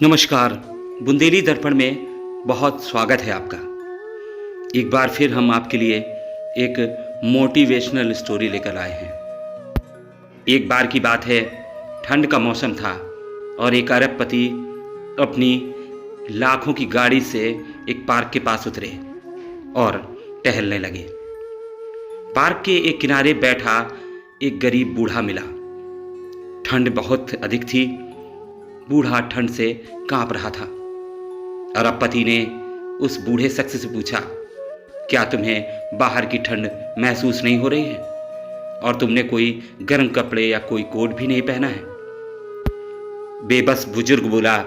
नमस्कार। बुंदेली दर्पण में बहुत स्वागत है आपका। एक बार फिर हम आपके लिए एक मोटिवेशनल स्टोरी लेकर आए हैं। एक बार की बात है, ठंड का मौसम था और एक अरबपति अपनी लाखों की गाड़ी से एक पार्क के पास उतरे और टहलने लगे। पार्क के एक किनारे बैठा एक गरीब बूढ़ा मिला। ठंड बहुत अधिक थी। बूढ़ा ठंड से कांप रहा था। अरबपति ने उस बूढ़े शख्स से पूछा, क्या तुम्हें बाहर की ठंड महसूस नहीं हो रही है और तुमने कोई गर्म कपड़े या कोई कोट भी नहीं पहना है? बेबस बुजुर्ग बोला,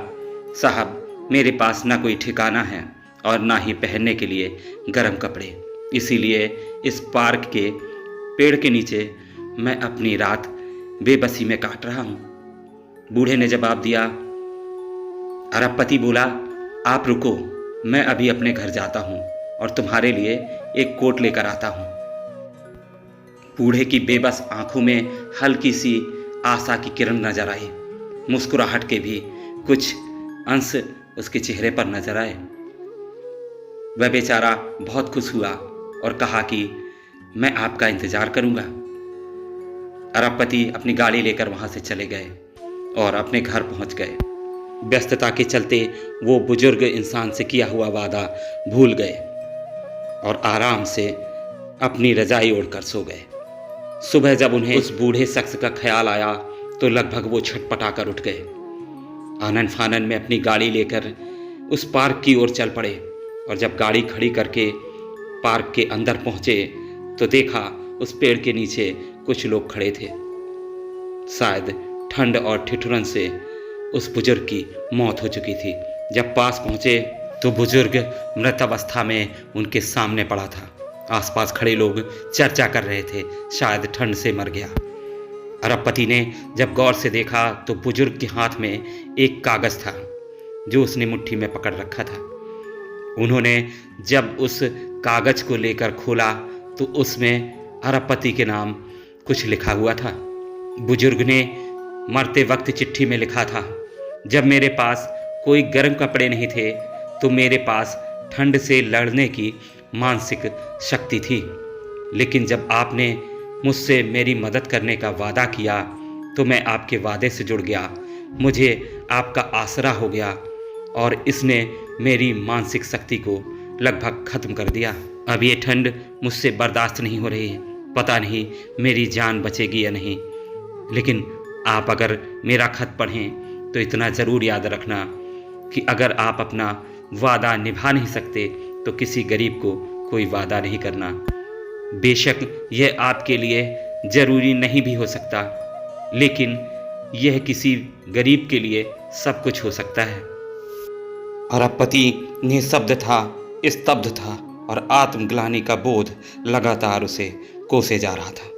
साहब, मेरे पास ना कोई ठिकाना है और ना ही पहनने के लिए गर्म कपड़े, इसीलिए इस पार्क के पेड़ के नीचे मैं अपनी रात बेबसी में काट रहा हूं। बूढ़े ने जवाब दिया। अरबपति बोला, आप रुको, मैं अभी अपने घर जाता हूं और तुम्हारे लिए एक कोट लेकर आता हूं। बूढ़े की बेबस आंखों में हल्की सी आशा की किरण नजर आई। मुस्कुराहट के भी कुछ अंश उसके चेहरे पर नजर आए। वह बेचारा बहुत खुश हुआ और कहा कि मैं आपका इंतजार करूंगा। अरबपति अपनी गाड़ी लेकर वहां से चले गए और अपने घर पहुंच गए। व्यस्तता के चलते वो बुजुर्ग इंसान से किया हुआ वादा भूल गए और आराम से अपनी रजाई ओढ़कर सो गए। सुबह जब उन्हें उस बूढ़े शख्स का ख्याल आया तो लगभग वो छटपटा कर उठ गए। आनन फानन में अपनी गाड़ी लेकर उस पार्क की ओर चल पड़े और जब गाड़ी खड़ी करके पार्क के अंदर पहुंचे तो देखा उस पेड़ के नीचे कुछ लोग खड़े थे। शायद ठंड और ठिठुरन से उस बुजुर्ग की मौत हो चुकी थी। जब पास पहुंचे तो बुजुर्ग मृत अवस्था में उनके सामने पड़ा था। आसपास खड़े लोग चर्चा कर रहे थे, शायद ठंड से मर गया। अरबपति ने जब गौर से देखा तो बुजुर्ग के हाथ में एक कागज था जो उसने मुट्ठी में पकड़ रखा था। उन्होंने जब उस कागज को लेकर खोला तो उसमें अरबपति के नाम कुछ लिखा हुआ था। बुजुर्ग ने मरते वक्त चिट्ठी में लिखा था, जब मेरे पास कोई गर्म कपड़े नहीं थे तो मेरे पास ठंड से लड़ने की मानसिक शक्ति थी, लेकिन जब आपने मुझसे मेरी मदद करने का वादा किया तो मैं आपके वादे से जुड़ गया। मुझे आपका आसरा हो गया और इसने मेरी मानसिक शक्ति को लगभग खत्म कर दिया। अब ये ठंड मुझसे बर्दाश्त नहीं हो रही है। पता नहीं मेरी जान बचेगी या नहीं, लेकिन आप अगर मेरा खत पढ़ें तो इतना ज़रूर याद रखना कि अगर आप अपना वादा निभा नहीं सकते तो किसी गरीब को कोई वादा नहीं करना। बेशक यह आपके लिए ज़रूरी नहीं भी हो सकता, लेकिन यह किसी गरीब के लिए सब कुछ हो सकता है। अरबपति निःशब्द था, स्तब्ध था और आत्मग्लानि का बोध लगातार उसे कोसे जा रहा था।